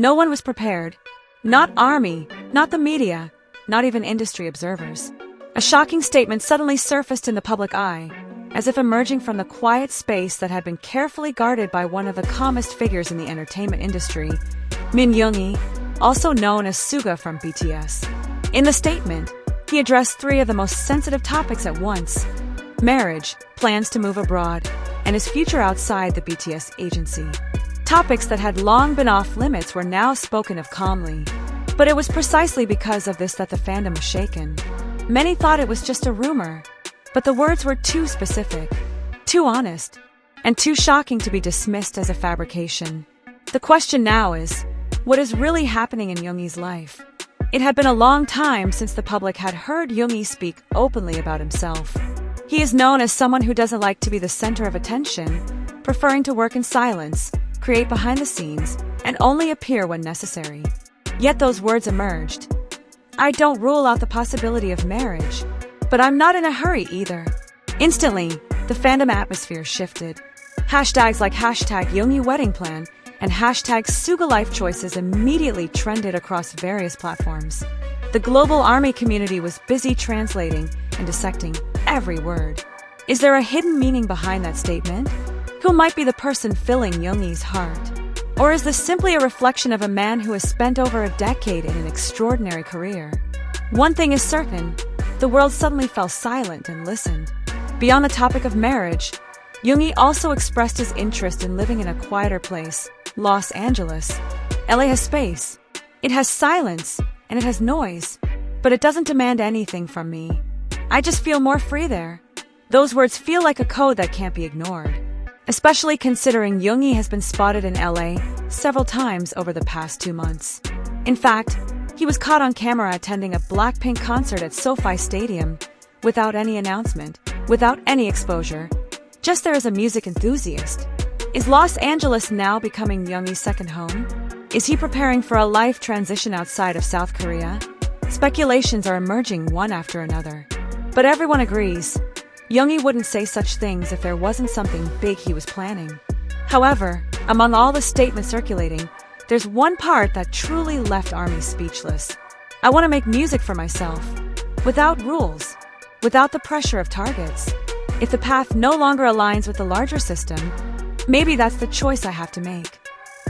No one was prepared. Not ARMY, not the media, not even industry observers. A shocking statement suddenly surfaced in the public eye, as if emerging from the quiet space that had been carefully guarded by one of the calmest figures in the entertainment industry, Yoongi, also known as Suga from BTS. In the statement, he addressed three of the most sensitive topics at once: marriage, plans to move abroad, and his future outside the BTS agency. Topics that had long been off limits were now spoken of calmly. But it was precisely because of this that the fandom was shaken. Many thought it was just a rumor, but the words were too specific, too honest, and too shocking to be dismissed as a fabrication. The question now is, what is really happening in Yoongi's life? It had been a long time since the public had heard Yoongi speak openly about himself. He is known as someone who doesn't like to be the center of attention, preferring to work in silence, create behind the scenes, and only appear when necessary. Yet those words emerged. I don't rule out the possibility of marriage, but I'm not in a hurry either. Instantly, the fandom atmosphere shifted. Hashtags like #Yoongi wedding plan and #Suga life choices immediately trended across various platforms. The global ARMY community was busy translating and dissecting every word. Is there a hidden meaning behind that statement? Who might be the person filling Yoongi's heart? Or is this simply a reflection of a man who has spent over a decade in an extraordinary career? One thing is certain, the world suddenly fell silent and listened. Beyond the topic of marriage, Yoongi also expressed his interest in living in a quieter place, Los Angeles. LA has space. It has silence, and it has noise, but it doesn't demand anything from me. I just feel more free there. Those words feel like a code that can't be ignored, especially considering Yoongi has been spotted in LA several times over the past 2 months. In fact, he was caught on camera attending a Blackpink concert at SoFi Stadium without any announcement, without any exposure, just there as a music enthusiast. Is Los Angeles now becoming Yoongi's second home? Is he preparing for a life transition outside of South Korea? Speculations are emerging one after another. But everyone agrees, Yoongi wouldn't say such things if there wasn't something big he was planning. However, among all the statements circulating, there's one part that truly left ARMY speechless. I want to make music for myself, without rules, without the pressure of targets. If the path no longer aligns with the larger system, maybe that's the choice I have to make.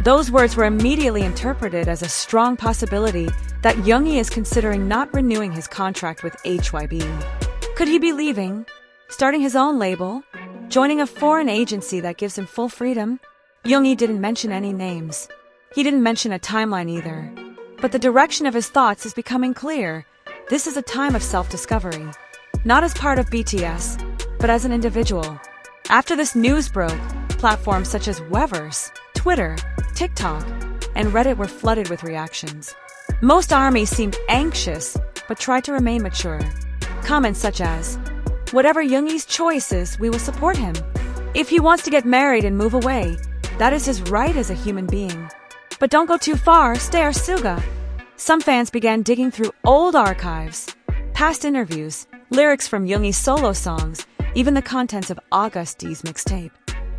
Those words were immediately interpreted as a strong possibility that Yoongi is considering not renewing his contract with HYB. Could he be leaving? Starting his own label? Joining a foreign agency that gives him full freedom? Yoongi didn't mention any names. He didn't mention a timeline either. But the direction of his thoughts is becoming clear. This is a time of self-discovery. Not as part of BTS, but as an individual. After this news broke, platforms such as Weverse, Twitter, TikTok, and Reddit were flooded with reactions. Most ARMY seemed anxious, but tried to remain mature. Comments such as, "Whatever Yoongi's choice is, we will support him. If he wants to get married and move away, that is his right as a human being. But don't go too far, stay our Suga." Some fans began digging through old archives, past interviews, lyrics from Yoongi's solo songs, even the contents of August D's mixtape.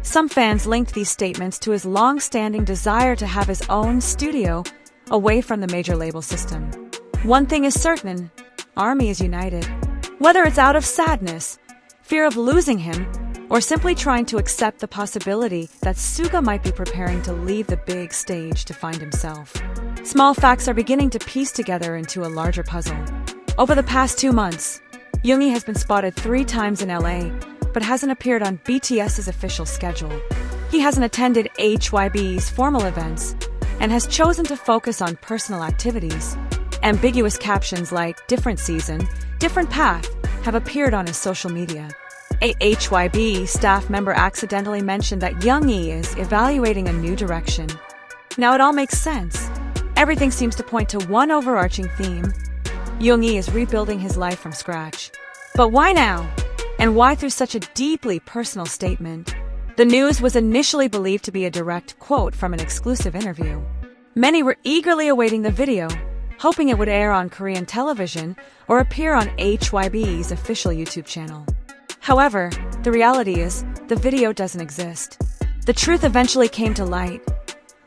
Some fans linked these statements to his long-standing desire to have his own studio away from the major label system. One thing is certain, ARMY is united. Whether it's out of sadness, fear of losing him, or simply trying to accept the possibility that Suga might be preparing to leave the big stage to find himself. Small facts are beginning to piece together into a larger puzzle. Over the past 2 months, Yoongi has been spotted 3 times in LA, but hasn't appeared on BTS's official schedule. He hasn't attended HYB's formal events, and has chosen to focus on personal activities. Ambiguous captions like "different season, different path" have appeared on his social media. A HYB staff member accidentally mentioned that Yoongi is evaluating a new direction. Now it all makes sense. Everything seems to point to one overarching theme. Yoongi is rebuilding his life from scratch. But why now? And why through such a deeply personal statement? The news was initially believed to be a direct quote from an exclusive interview. Many were eagerly awaiting the video, hoping it would air on Korean television or appear on HYB's official YouTube channel. However, the reality is, the video doesn't exist. The truth eventually came to light.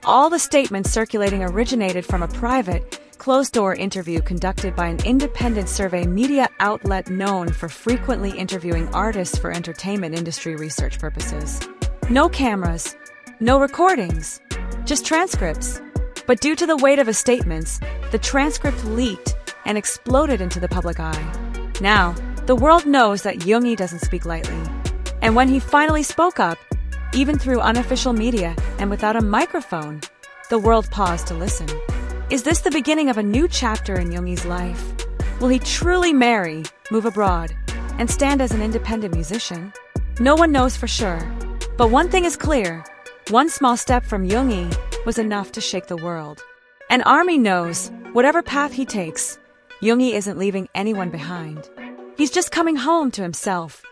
All the statements circulating originated from a private, closed-door interview conducted by an independent survey media outlet known for frequently interviewing artists for entertainment industry research purposes. No cameras, no recordings, just transcripts. But due to the weight of his statements, the transcript leaked and exploded into the public eye. Now, the world knows that Yoongi doesn't speak lightly. And when he finally spoke up, even through unofficial media and without a microphone, the world paused to listen. Is this the beginning of a new chapter in Yoongi's life? Will he truly marry, move abroad, and stand as an independent musician? No one knows for sure. But one thing is clear. One small step from Yoongi was enough to shake the world. And ARMY knows, whatever path he takes, Yoongi isn't leaving anyone behind. He's just coming home to himself.